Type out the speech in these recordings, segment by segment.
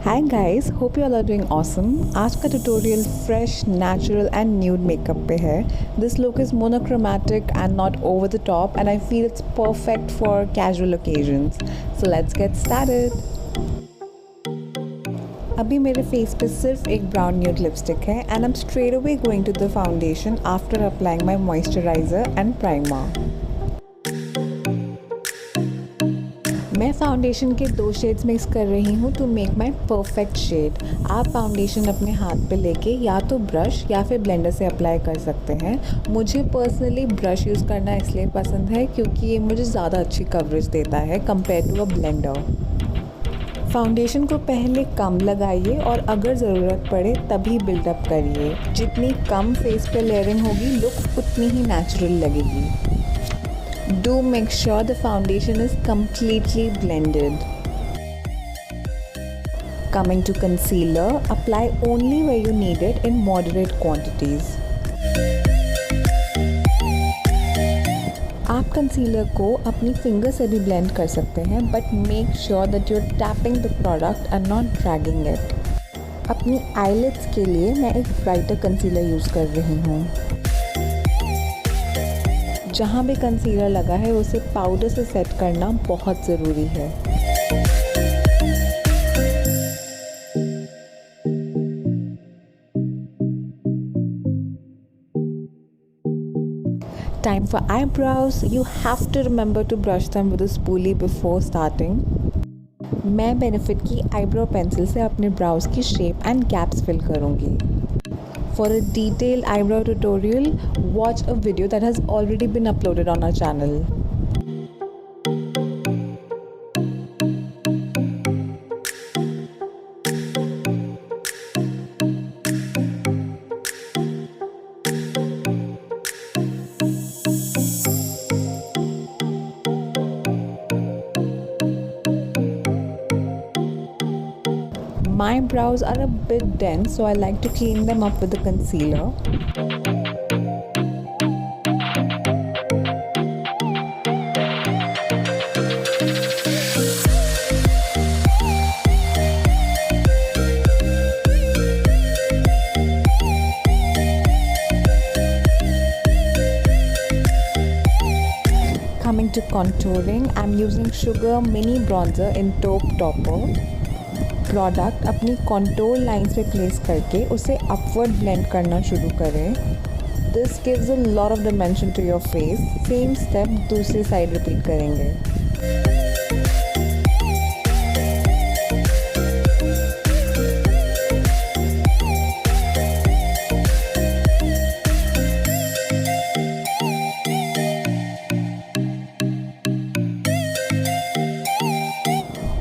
Hi guys, hope you all are doing awesome. आज का tutorial fresh, natural and nude makeup पे है. This look is monochromatic and not over the top and I feel it's perfect for casual occasions. So let's get started. अभी मेरे face पे सिर्फ एक brown nude lipstick है and I'm straight away going to the foundation after applying my moisturizer and primer. मैं foundation के 2 shades mix कर रही हूँ to make my perfect shade. आप फाउंडेशन अपने हाथ पे लेके या तो ब्रश या फिर ब्लेंडर से अप्लाई कर सकते हैं. मुझे पर्सनली ब्रश यूज़ करना इसलिए पसंद है क्योंकि ये मुझे ज़्यादा अच्छी कवरेज देता है compare to a blender. Foundation को पहले कम लगाइए और अगर ज़रूरत पड़े तभी बिल्डअप करिए. जितनी कम फेस पे लेयरिंग होगी लुक उतनी ही नेचुरल लगेगी. Do make sure the foundation is completely blended. Coming to concealer, apply only where you need it in moderate quantities. आप कंसीलर को अपनी फिंगर से भी ब्लेंड कर सकते हैं but make sure that you're tapping the product and not dragging it. अपनी eyelids के लिए मैं एक ब्राइटर कंसीलर यूज़ कर रही हूँ. जहाँ भी कंसीलर लगा है उसे पाउडर से सेट करना बहुत ज़रूरी है. Time for eyebrows. You have to remember to brush them with a spoolie before starting. मैं बेनिफिट की आईब्रो पेंसिल से अपने ब्राउज की शेप एंड गैप्स फिल करूँगी. For a detailed eyebrow tutorial, watch a video that has already been uploaded on our channel. My brows are a bit dense, so I like to clean them up with the concealer. Coming to contouring, I'm using Sugar Mini Bronzer in Taupe Topper. Product अपनी contour lines पे place करके उसे upward blend करना शुरू करें. This gives a lot of dimension to your face. Same step दूसरी side repeat करेंगे.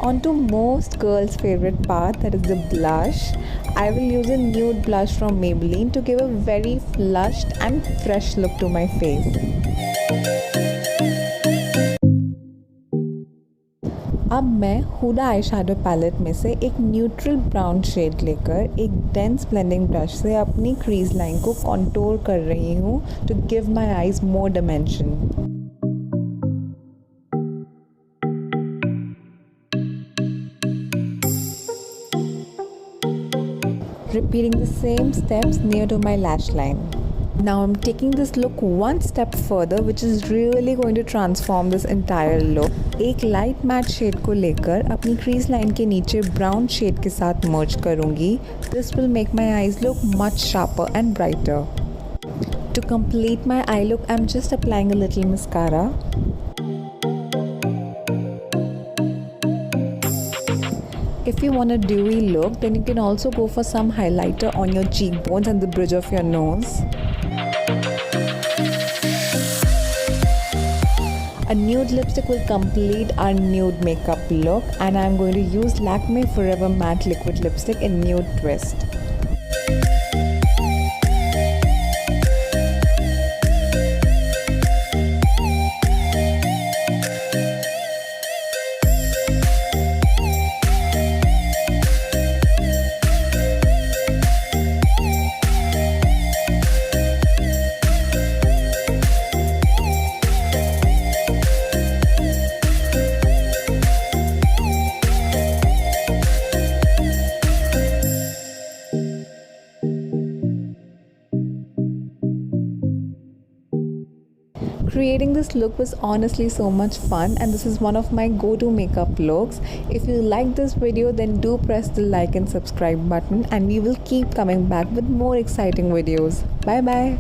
On to most girls' favorite part, that is the blush. I will use a nude blush from Maybelline to give a very flushed and fresh look to my face. अब मैं Huda Eyeshadow palette में से एक neutral brown shade लेकर एक dense blending brush से अपनी crease line को कॉन्टोर कर रही हूँ to give my eyes more dimension. Repeating the same steps near to my lash line. Now I'm taking this look one step further, which is really going to transform this entire look. एक light mat shade को लेकर अपनी crease line के नीचे brown shade के साथ मर्ज करूँगी. This will make my eyes look much sharper and brighter. To complete my eye look, I'm just applying a little mascara. If you want a dewy look, then you can also go for some highlighter on your cheekbones and the bridge of your nose. A nude lipstick will complete our nude makeup look, and I'm going to use Lakme Forever Matte Liquid Lipstick in Nude Twist. Creating this look was honestly so much fun, and this is one of my go-to makeup looks. If you like this video, then do press the like and subscribe button, and we will keep coming back with more exciting videos. Bye bye.